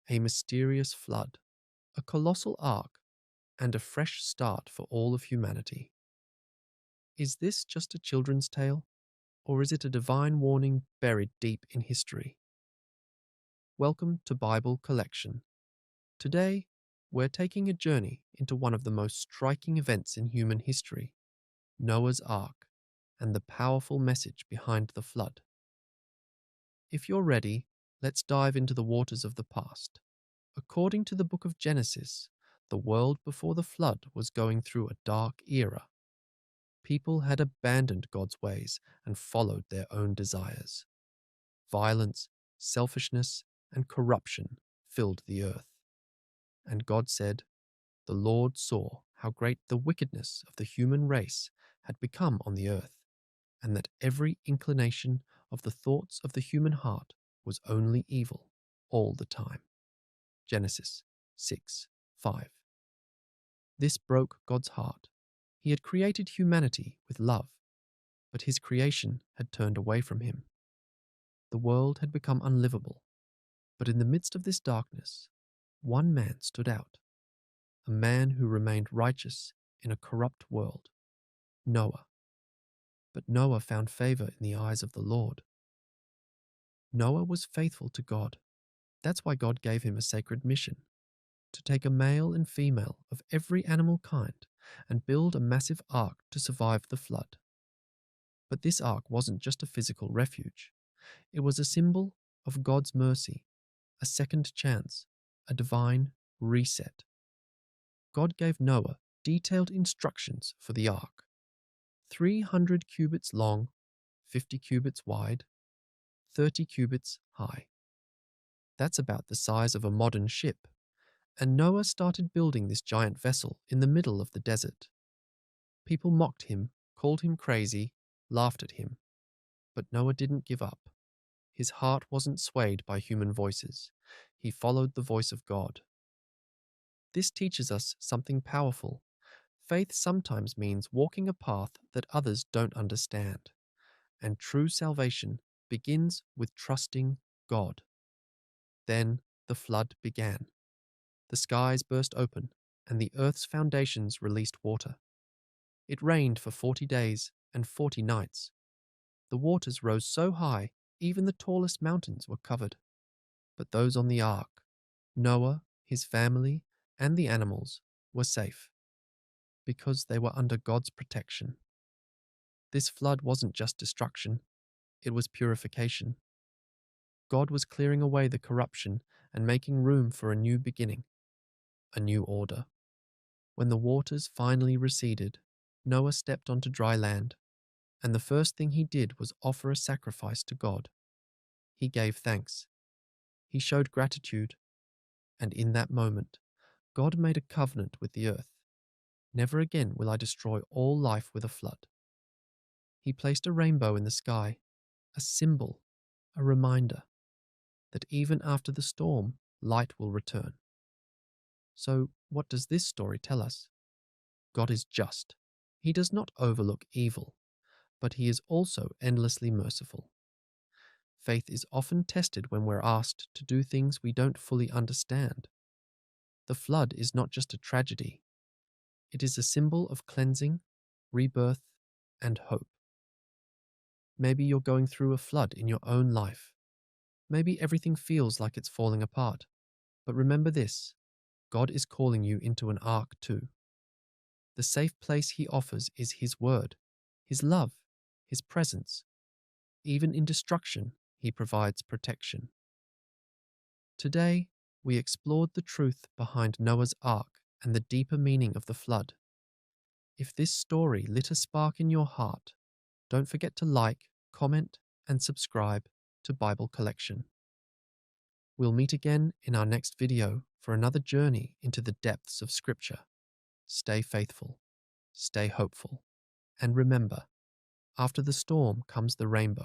a mysterious flood, a colossal ark, and a fresh start for all of humanity. Is this just a children's tale, or is it a divine warning buried deep in history? Welcome to Bible Collection. Today, we're taking a journey into one of the most striking events in human history, Noah's Ark, and the powerful message behind the flood. If you're ready, let's dive into the waters of the past. According to the book of Genesis, the world before the flood was going through a dark era. People had abandoned God's ways and followed their own desires. Violence, selfishness, and corruption filled the earth. And God said, "The Lord saw how great the wickedness of the human race had become on the earth, and that every inclination of the thoughts of the human heart was only evil all the time." Genesis 6:5. This broke God's heart. He had created humanity with love, but his creation had turned away from him. The world had become unlivable, but in the midst of this darkness, one man stood out, a man who remained righteous in a corrupt world, Noah. But Noah found favor in the eyes of the Lord. Noah was faithful to God. That's why God gave him a sacred mission: to take a male and female of every animal kind and build a massive ark to survive the flood. But this ark wasn't just a physical refuge. It was a symbol of God's mercy, a second chance, a divine reset. God gave Noah detailed instructions for the ark: 300 cubits long, 50 cubits wide, 30 cubits high. That's about the size of a modern ship. And Noah started building this giant vessel in the middle of the desert. People mocked him, called him crazy, laughed at him. But Noah didn't give up. His heart wasn't swayed by human voices. He followed the voice of God. This teaches us something powerful. Faith sometimes means walking a path that others don't understand. And true salvation begins with trusting God. Then the flood began. The skies burst open, and the earth's foundations released water. It rained for 40 days and 40 nights. The waters rose so high, even the tallest mountains were covered. But those on the ark, Noah, his family, and the animals, were safe, because they were under God's protection. This flood wasn't just destruction, it was purification. God was clearing away the corruption and making room for a new beginning, a new order. When the waters finally receded, Noah stepped onto dry land, and the first thing he did was offer a sacrifice to God. He gave thanks. He showed gratitude, and in that moment, God made a covenant with the earth. Never again will I destroy all life with a flood. He placed a rainbow in the sky, a symbol, a reminder that even after the storm, light will return. So, what does this story tell us? God is just. He does not overlook evil, but he is also endlessly merciful. Faith is often tested when we're asked to do things we don't fully understand. The flood is not just a tragedy. It is a symbol of cleansing, rebirth, and hope. Maybe you're going through a flood in your own life. Maybe everything feels like it's falling apart. But remember this: God is calling you into an ark too. The safe place he offers is his word, his love, his presence. Even in destruction, he provides protection. Today, we explored the truth behind Noah's Ark and the deeper meaning of the flood. If this story lit a spark in your heart, don't forget to like, comment, and subscribe to Bible Collection. We'll meet again in our next video for another journey into the depths of Scripture. Stay faithful, stay hopeful, and remember, after the storm comes the rainbow.